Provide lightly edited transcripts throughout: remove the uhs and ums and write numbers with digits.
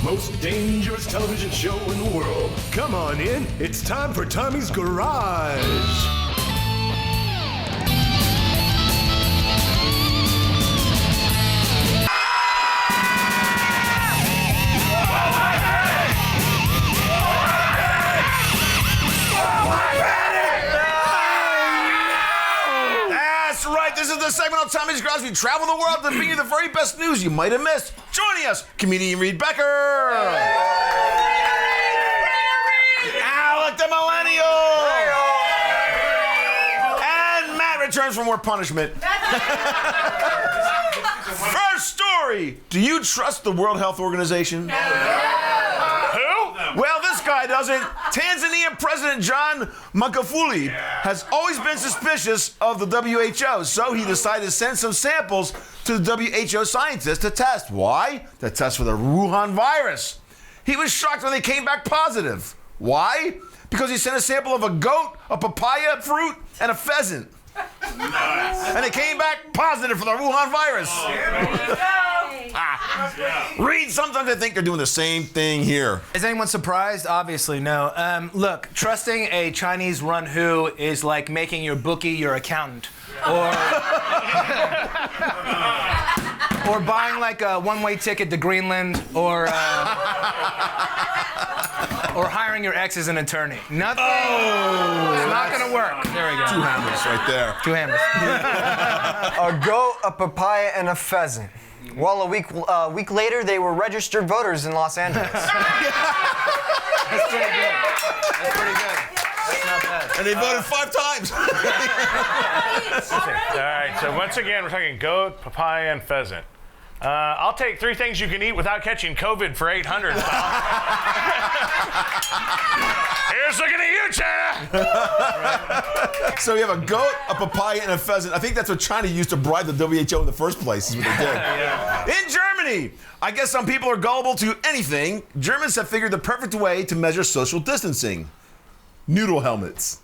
most dangerous television show in the world. Come on in. It's time for Tommy's Garage. This is the segment on Tommy's Garage. We travel the world to bring you the very best news you might have missed. Joining us, comedian Becher. Alec the Millenial. And Matt returns for more punishment. First story. Do you trust the World Health Organization? Well, this guy doesn't. Tanzania President John Magufuli has always been suspicious of the WHO, so he decided to send some samples to the WHO scientists to test. Why? To test for the Wuhan virus. He was shocked when they came back positive. Why? Because he sent a sample of a goat, a papaya fruit, and a pheasant. Nice. And it came back positive for the Wuhan virus. Read, sometimes I think they're doing the same thing here. Is anyone surprised? Obviously, no. Look, trusting a Chinese-run WHO is like making your bookie your accountant. Or buying like a one-way ticket to Greenland, or hiring your ex as an attorney. Nothing. It's not gonna work. There we go. Two hammers right there. Two hammers. A goat, a papaya, and a pheasant. Well, a week later, they were registered voters in Los Angeles. That's pretty good. That's pretty good. That's not bad. And they voted 5 times. All right, so once again, we're talking goat, papaya, and pheasant. I'll take 3 things you can eat without catching COVID for 800. Here's looking at you, China. So you have a goat, a papaya, and a pheasant. I think that's what China used to bribe the WHO in the first place, is what they did. In Germany, I guess some people are gullible to anything. Germans have figured the perfect way to measure social distancing. Noodle helmets.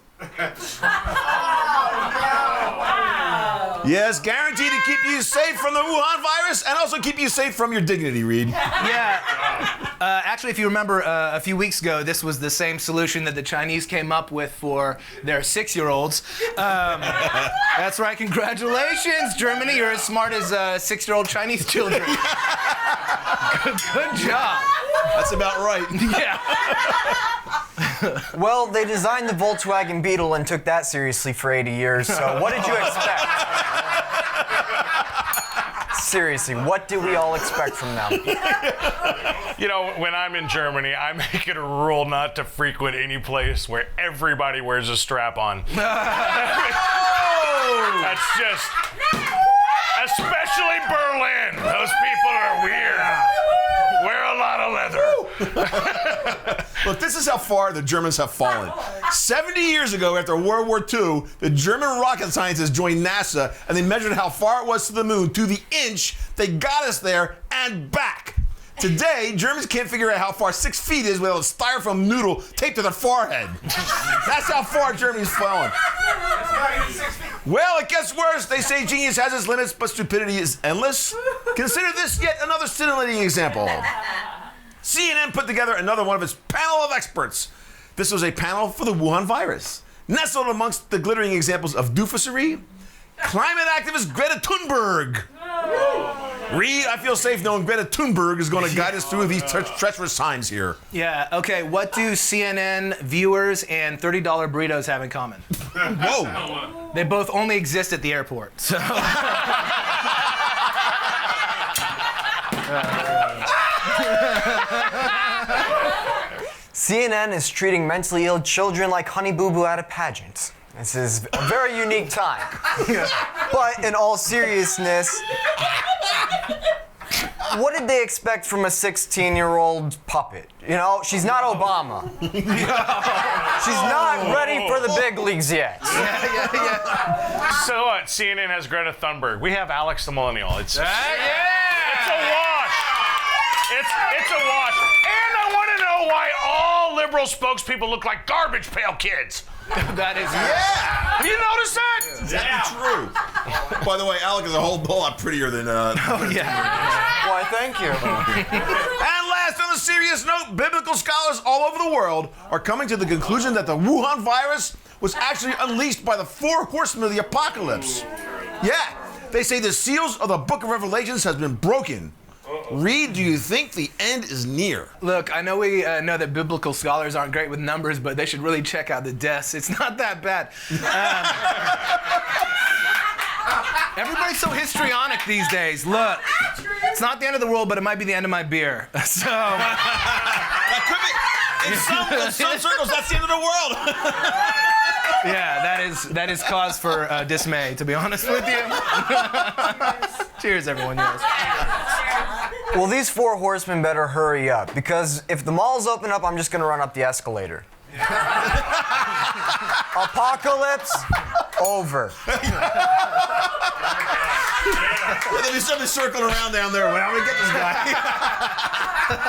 Yes, guaranteed to keep you safe from the Wuhan virus and also keep you safe from your dignity, Reed. Yeah. Actually, if you remember a few weeks ago, this was the same solution that the Chinese came up with for their 6-year-olds. That's right. Congratulations, Germany. You're as smart as 6-year-old Chinese children. Good job. That's about right. Yeah. Well, they designed the Volkswagen Beetle and took that seriously for 80 years, so what did you expect? Seriously, what do we all expect from them? You know, when I'm in Germany, I make it a rule not to frequent any place where everybody wears a strap-on. That's just... Especially Berlin. Those people are weird. Wear a lot of leather. Look, this is how far the Germans have fallen. 70 years ago, after World War II, the German rocket scientists joined NASA, and they measured how far it was to the moon to the inch. They got us there and back. Today, Germans can't figure out how far 6 feet is without a styrofoam noodle taped to their forehead. That's how far Germany's fallen. Well, it gets worse. They say genius has its limits, but stupidity is endless. Consider this yet another scintillating example. CNN put together another one of its panel of experts. This was a panel for the Wuhan virus. Nestled amongst the glittering examples of doofusery, climate activist Greta Thunberg. Reed, I feel safe knowing Greta Thunberg is going to guide us through these treacherous times here. Yeah, okay, what do CNN viewers and $30 burritos have in common? Whoa. They both only exist at the airport, so... CNN is treating mentally ill children like Honey Boo Boo at a pageant. This is a very unique time. But in all seriousness, what did they expect from a 16-year-old puppet? You know, she's not Obama. She's not ready for the big leagues yet. So what? CNN has Greta Thunberg. We have Alec the Millennial. It's a wash. It's a wash. And I want to know why all liberal spokespeople look like garbage pail kids. That is... Yeah! Have you noticed that? Exactly true. By the way, Alec is a whole lot prettier than... Oh, yeah. Why, thank you. And last on the series biblical scholars all over the world are coming to the conclusion that the Wuhan virus was actually unleashed by the 4 horsemen of the apocalypse. Yeah, they say the seals of the Book of Revelations has been broken. Reed, do you think the end is near? Look, I know we know that biblical scholars aren't great with numbers, but they should really check out the deaths. It's not that bad. Everybody's so histrionic these days. Look, it's not the end of the world, but it might be the end of my beer. So That could be. In some circles, that's the end of the world. yeah, that is cause for dismay, to be honest with you. Cheers, everyone. Yes. Well, these 4 horsemen better hurry up, because if the malls open up, I'm just gonna run up the escalator. Apocalypse over. There'll be somebody circling around down there. Well, how do we get this guy?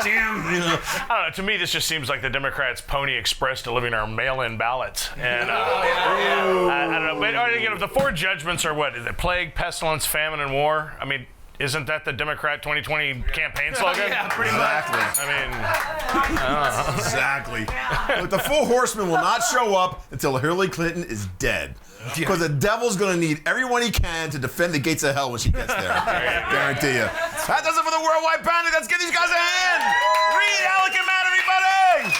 Damn. You know. I don't know. To me, this just seems like the Democrats' Pony Express delivering our mail-in ballots. And I don't know. But again, the 4 judgments are what? Is it plague, pestilence, famine, and war? I mean, isn't that the Democrat 2020 campaign slogan? Yeah, pretty much. Exactly. I mean, Exactly. Look, the 4 horsemen will not show up until Hillary Clinton is dead. Because the devil's going to need everyone he can to defend the gates of hell when she gets there. Guarantee you. That does it for the Worldwide Panic. Let's give these guys a hand. Reed, Alec, and Matt, everybody.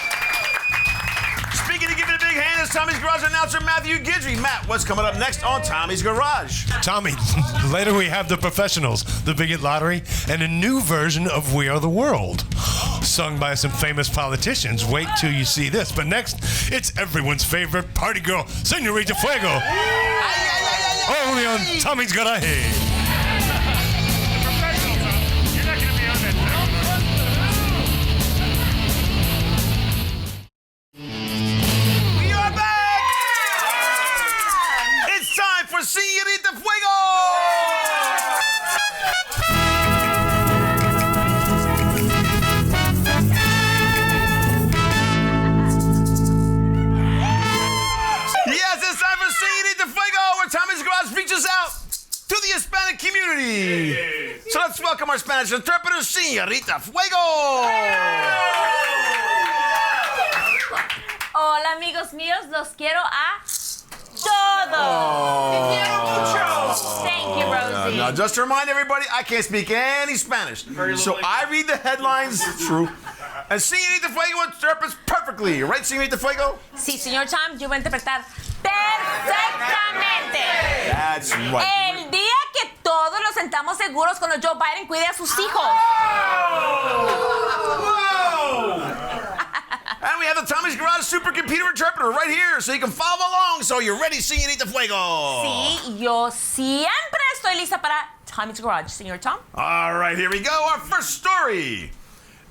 Speaking of giving a big hand, it's Tommy's Garage announcer Matthew Guidry. Matt, what's coming up next on Tommy's Garage? Tommy, later we have The Professionals, The Bigot Lottery, and a new version of We Are the World. Sung by some famous politicians. Wait till you see this. But next, it's everyone's favorite party girl, Senorita Fuego. Only on Tommy's Garage. you're not going to be on that. We are back! It's time for Senorita Fuego! Yes, it's time for Senorita Fuego, where Tommy's Garage reaches out to the Hispanic community. So let's welcome our Spanish interpreter, Senorita Fuego! Hola amigos míos, los quiero a todos. Thank you, Rosie. Now, just to remind everybody, I can't speak any Spanish. So I read the headlines, true, and Senorita Fuego interprets perfectly. Right, Senorita Fuego? Sí, señor Tom, yo voy a interpretar perfectamente. That's right. El día que todos nos sentamos seguros cuando Joe Biden cuide a sus hijos. And we have the Tommy's Garage supercomputer interpreter right here, so you can follow along. So you're ready, Senorita Fuego? Sí, yo siempre estoy lista para Tommy's Garage, señor Tom. All right, here we go. Our first story.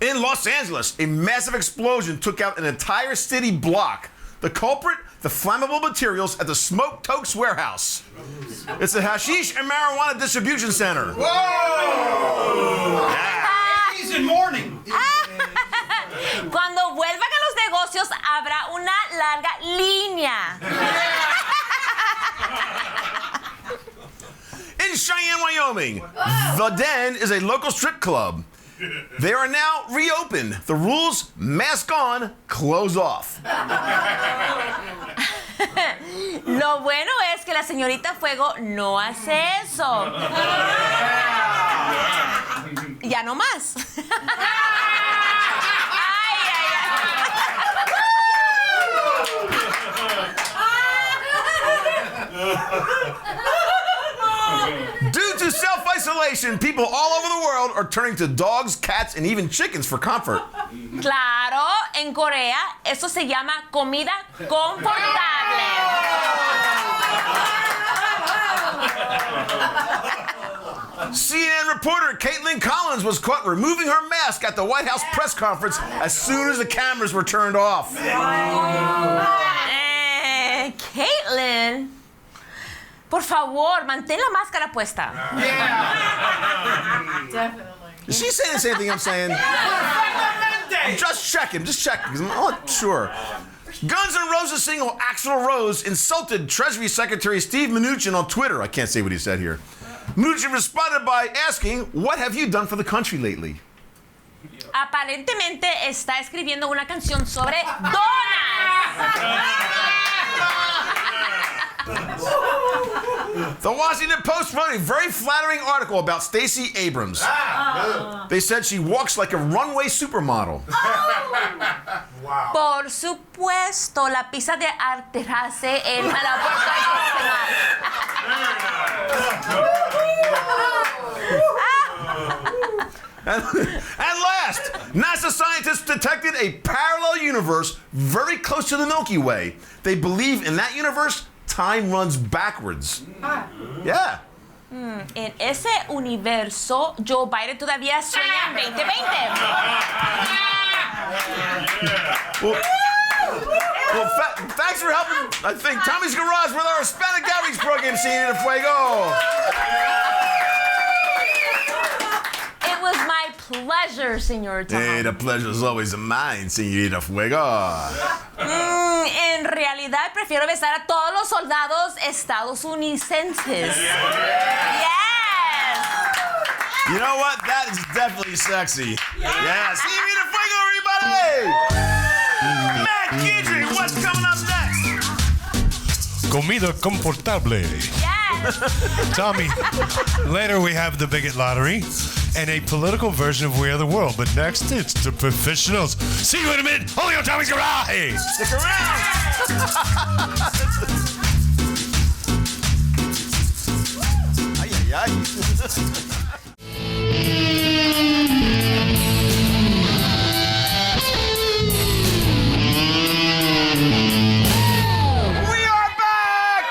In Los Angeles, a massive explosion took out an entire city block. The culprit, the flammable materials at the Smoke Totes warehouse. It's a hashish and marijuana distribution center. Whoa! Yeah. He's in mourning. Cuando vuelvan a los negocios, habrá una larga línea. In Cheyenne, Wyoming, The Den is a local strip club. They are now reopened. The rules, mask on, clothes off. Lo bueno es que la señorita Fuego no hace eso. Ya no más. Due to self-isolation, people all over the world are turning to dogs, cats, and even chickens for comfort. Claro, en Corea eso se llama comida confortable. CNN reporter Caitlin Collins was caught removing her mask at the White House press conference as soon as the cameras were turned off. Caitlin, por favor, mantén la máscara puesta. Is she saying the same thing I'm saying? Just checking, because I'm not sure. Guns N' Roses singer Axl Rose insulted Treasury Secretary Steve Mnuchin on Twitter. I can't say what he said here. Mnuchin responded by asking, "What have you done for the country lately?" Aparentemente está escribiendo una canción sobre donas. The Washington Post wrote a very flattering article about Stacey Abrams. They said she walks like a runway supermodel. Por supuesto, la pista de aterraje en la puerta And last, NASA scientists detected a parallel universe very close to the Milky Way. They believe in that universe, time runs backwards. Yeah. En ese universo, Joe Biden todavía sueña en 2020. Well, thanks for helping, I think, Tommy's Garage with our Hispanic Outreach Program, Señorita Fuego. It was my pleasure, Señor Tom. Hey, the pleasure is always mine, Señorita Fuego. En realidad, prefiero besar a todos los soldados estadounidenses. Yes. You know what? That is definitely sexy. Yeah, Señorita Fuego, everybody! Matt Guidry, what's coming up next? Comida confortable. Yes. Tommy, later we have the Bigot Lottery and a political version of We Are the World. But next, it's the professionals. See you in a minute. Only on Tommy's Garage. Stick around. Ay, ay, ay. We are back!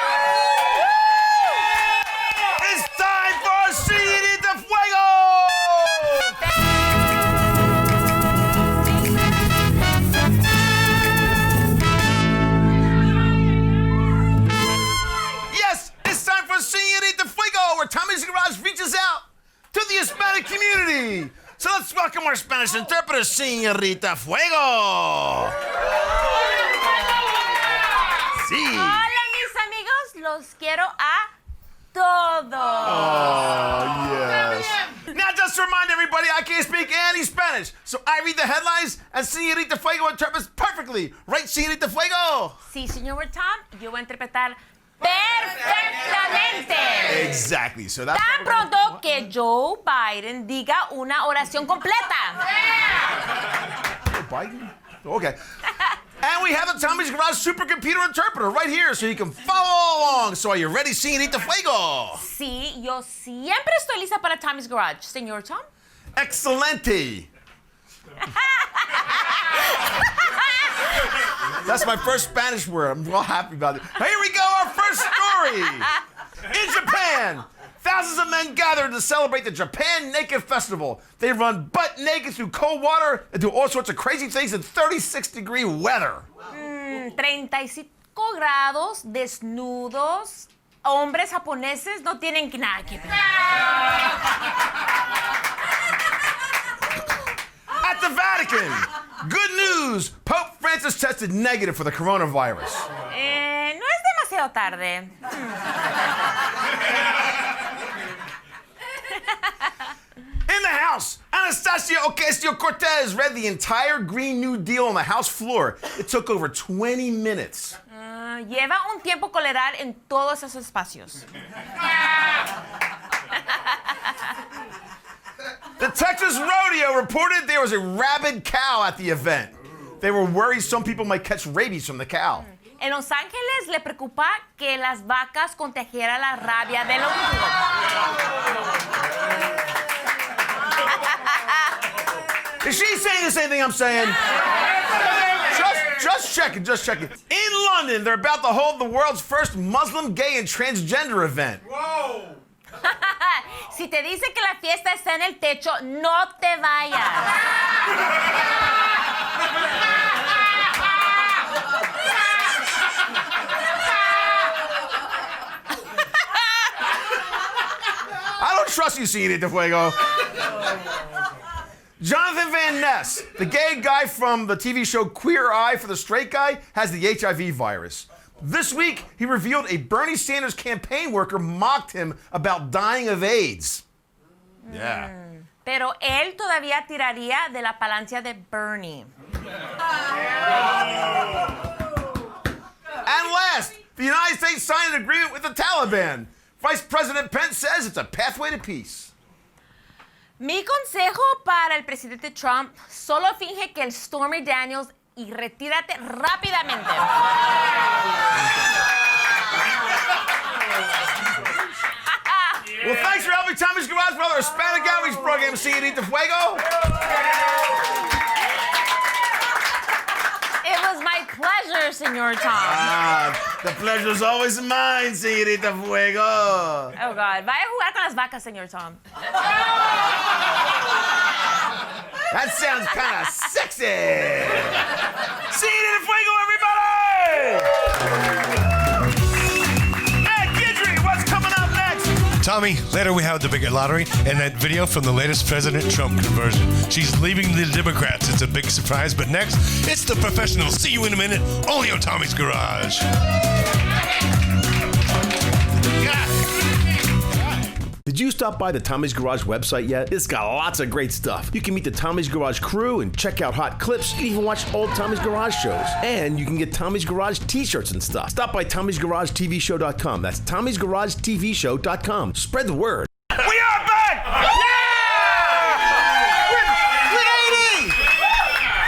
It's time for Señorita Fuego! Yes, it's time for Señorita Fuego, where Tommy's Garage reaches out to the Hispanic community. So let's welcome our Spanish interpreter, Señorita Fuego. Sí. Hola, mis amigos. Los quiero a todos. Oh, yes. Now, just to remind everybody, I can't speak any Spanish, so I read the headlines and Señorita Fuego interprets perfectly. Right, Señorita Fuego? Sí, señor Tom, yo voy a interpretar perfectamente. Exactly. So that's Tan pronto que Joe Biden diga una oración completa. Biden? Okay. And we have the Tommy's Garage supercomputer interpreter right here, so you can follow along. So are you ready, Señorita Fuego? Sí, yo siempre estoy lista para Tommy's Garage, señor Tom. Excelente. That's my first Spanish word. I'm real happy about it. Here we go, our first story. In Japan, thousands of men gathered to celebrate the Japan Naked Festival. They run butt naked through cold water and do all sorts of crazy things in 36-degree weather. 35 grados, desnudos, hombres japoneses no tienen nada que ver. At the Vatican, good news, Pope Francis tested negative for the coronavirus. No es demasiado tarde. In the House, Anastasia Ocasio-Cortez read the entire Green New Deal on the House floor. It took over 20 minutes. Lleva un tiempo colerar en todos esos espacios. The Texas Rodeo reported there was a rabid cow at the event. They were worried some people might catch rabies from the cow. En Los Ángeles le preocupa que las vacas contagiaran la rabia del ovíparo. Is she saying the same thing I'm saying? Just checking. In London, they're about to hold the world's first Muslim, gay, and transgender event. Whoa! Si te dice que la fiesta está en el techo, no te vayas. I don't trust you, Señorita Fuego. Jonathan Van Ness, the gay guy from the TV show Queer Eye for the Straight Guy, has the HIV virus. This week, he revealed a Bernie Sanders campaign worker mocked him about dying of AIDS. Yeah. pero él todavía tiraría de la palancia de Bernie. And last, the United States signed an agreement with the Taliban. Vice President Pence says it's a pathway to peace. Mi consejo para el presidente Trump, solo finge que el Stormy Daniels y retírate rápidamente. Well, thanks for helping Tommy's Garage with our Hispanic Outreach program, Señorita Fuego. It was my pleasure, Señor Tom. The pleasure's always mine, Señorita Fuego. Oh, God. Vaya a jugar con las vacas, Señor Tom. That sounds kind of sexy. Señorita Fuego, everybody! Hey, Guidry, what's coming up next? Tommy, later we have the Bigot Lottery and that video from the latest President Trump conversion. She's leaving the Democrats. It's a big surprise. But next, it's the professionals. See you in a minute, only on Tommy's Garage. Did you stop by the Tommy's Garage website yet? It's got lots of great stuff. You can meet the Tommy's Garage crew and check out hot clips. You can even watch old Tommy's Garage shows. And you can get Tommy's Garage t-shirts and stuff. Stop by Tommy'sGarageTVShow.com. That's Tommy'sGarageTVShow.com. Spread the word. We are back! Yeah! With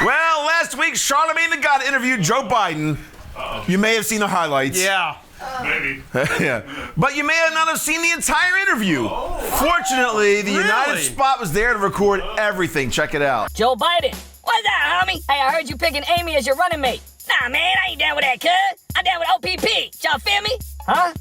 80! Well, last week, Charlemagne the God interviewed Joe Biden. You may have seen the highlights. Yeah. Maybe. Yeah. But you may not have seen the entire interview. Fortunately, the United Spot was there to record everything. Check it out. Joe Biden. What's that, homie? Hey, I heard you picking Amy as your running mate. Nah, man, I ain't down with that, cuz. I'm down with OPP. Y'all feel me? Huh?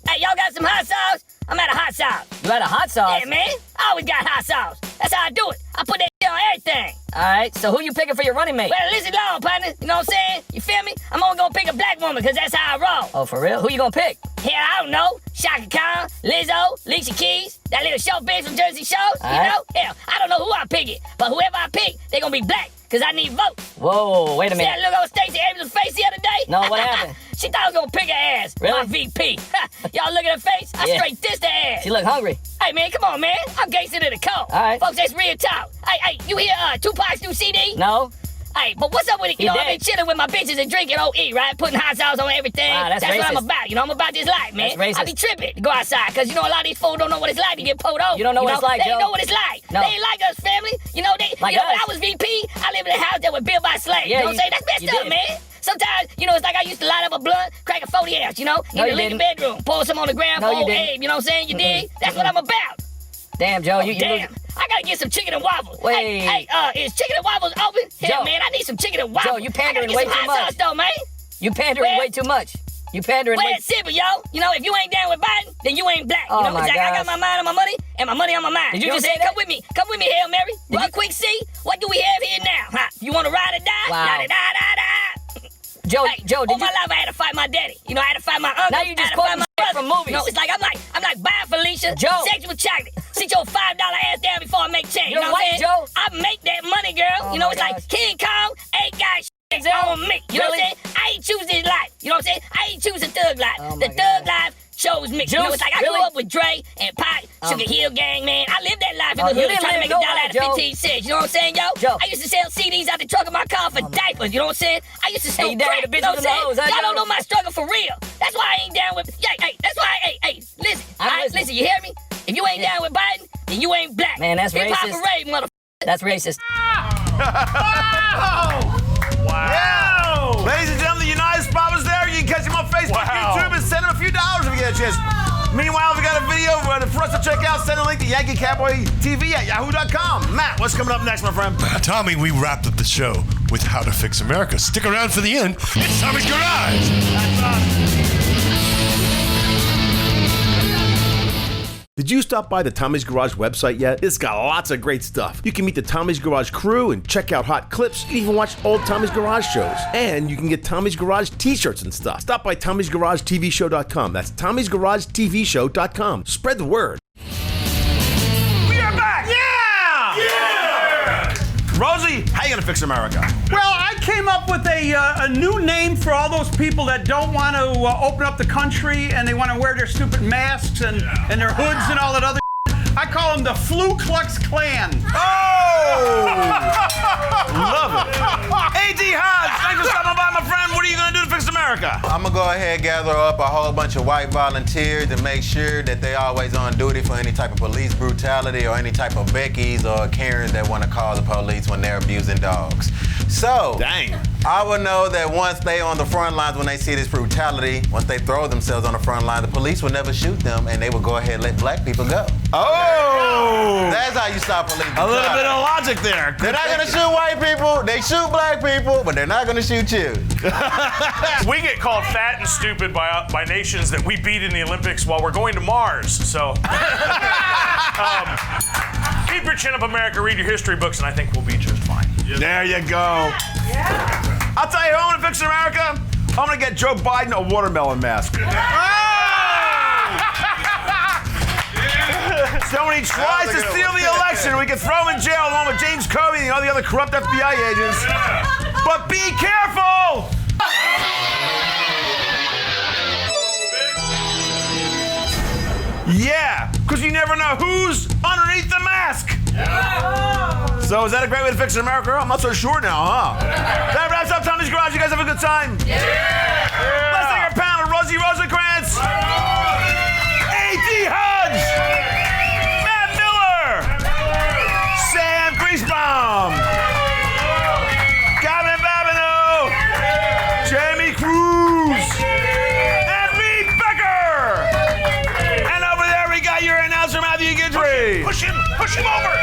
Hey, y'all got some hot sauce? I'm at a hot sauce. You at a hot sauce? Yeah, man. I always got hot sauce. That's how I do it. I put that shit on everything. All right, so who you picking for your running mate? Well, listen long, partner. You know what I'm saying? You feel me? I'm only gonna pick a black woman, because that's how I roll. Oh, for real? Who you gonna pick? Hell, I don't know. Shaka Khan, Lizzo, Alicia Keys, that little short bitch from Jersey Shore. You know? Hell, I don't know who I'm picking, but whoever I pick, they gonna be black, because I need votes. Whoa, wait a minute. See that look on Stacey Abrams' face the other day? No, what happened? She thought I was gonna pick her ass. Really? My VP. Y'all look at her face? I straight dissed her ass. She look hungry. Hey, man, come on, man. I'm gangster to the core. All right. Folks, that's real talk. Hey, you hear Tupac's new CD? No. Hey, but what's up with it? You know, I've been chilling with my bitches and drinking OE, right? Putting hot sauce on everything. Wow, that's what I'm about. You know, I'm about this life, man. That's racist. I be tripping to go outside, because, you know, a lot of these fools don't know what it's like to get pulled over. You don't know what it's like, Joe? They don't know what it's like. No. They ain't like us, family. You know, when I was VP, I lived in a house that was built by slaves. Yeah, you know what I'm saying? That's messed up, man. Sometimes, you know, it's like I used to light up a blunt, crack a 40 ounce, you know, in the living bedroom, pour some on the ground for old Abe, you know what I'm saying? You dig? That's what I'm about. Damn, Joe, damn. I gotta get some chicken and waffles. Wait. Hey, is chicken and waffles open? Hell, man, I need some chicken and waffles. Joe, you pandering way too much. Sauce, though, man. You pandering way too much. You pandering way... Well, it's simple, yo. You know, if you ain't down with Biden, then you ain't black. You know, it's like I got my mind on my money, and my money on my mind. Did you just say that? Come with me, Hail Mary. Did you quick see? What do we have here now? Huh? You wanna ride or die? Wow. Joe, Joe, all my life I had to fight my daddy. You know, I had to fight my uncle. Now you just quote my brother from movies. You know, it's like I'm like, bye, Felicia. Joe. Sexual chocolate. Sit your $5 ass down before I make change. You know what I'm saying? Joe? I make that money, girl. You know, it's like King Kong ain't got shit on me. You know what I'm saying? I ain't choose this life. You know what I'm saying? I ain't choose a thug life. The thug life chose me. You know, it's like I grew up with Dre and Pac, Sugar Hill Gang, man. I lived that life in the hood trying to make $1 out of 15 cents. You know what I'm saying, yo? I used to sell CDs out the trunk of my car for diapers. You know what I'm saying? I used to sell crack. You know what I'm saying? Y'all don't know my struggle for real. That's why I ain't down with... that's why... Listen, you hear me? If you ain't down with Biden, then you ain't black. Man, that's racist. Hip-hop parade, motherfucker. That's racist. Wow! Ladies and gentlemen, the United Spot was there. You can catch him on Facebook, YouTube, and send him a few dollars if you get a chance. Meanwhile, we got a video for us to check out. Send a link to Yankee Cowboy TV at yahoo.com. Matt, what's coming up next, my friend? Tommy, we wrapped up the show with How to Fix America. Stick around for the end. It's Tommy's Garage. That's awesome. Did you stop by the Tommy's Garage website yet? It's got lots of great stuff. You can meet the Tommy's Garage crew and check out hot clips. You can even watch old Tommy's Garage shows. And you can get Tommy's Garage t-shirts and stuff. Stop by Tommy'sGarageTVShow.com. That's Tommy'sGarageTVShow.com. Spread the word. We are back! Yeah! Rosie, how you gonna fix America? Well, I came up with a new name for all those people that don't want to open up the country and they want to wear their stupid masks and their hoods and all that other shit. I call them the Flu Klux Klan. Oh! Love it. A.D. Hodge, thanks for stopping by, my friend. What are you going to do to fix America? I'm gonna go ahead and gather up a whole bunch of white volunteers and make sure that they always on duty for any type of police brutality or any type of Beckys or Karens that want to call the police when they're abusing dogs. So, Dang. I would know that once they on the front lines, when they see this brutality, once they throw themselves on the front line, the police will never shoot them and they will go ahead and let black people go. Oh! That's how you stop police A little brutality. bit of logic there. They're not gonna shoot white people, they shoot black people, but they're not gonna shoot you. We get called fat and stupid by nations that we beat in the Olympics while we're going to Mars. So keep your chin up, America. Read your history books, and I think we'll be just fine. There you go. I'll tell you who I'm going to fix in America. I'm going to get Joe Biden a watermelon mask. So when he tries to steal the election, we can throw him in jail along with James Comey and all the other corrupt FBI agents. But be careful! Yeah, because you never know who's underneath the mask. So is that a great way to fix America? I'm not so sure now, huh? That wraps up Tommy's Garage. You guys have a good time? Let's take our panel. Rosie Rosenkranz. A.D. Hodge. Matt Miller. Sam Griesbaum. Gavin Babineau. Jamie Cruz. And me, Becher. And over there we got your announcer, Matthew Guidry. Push him over.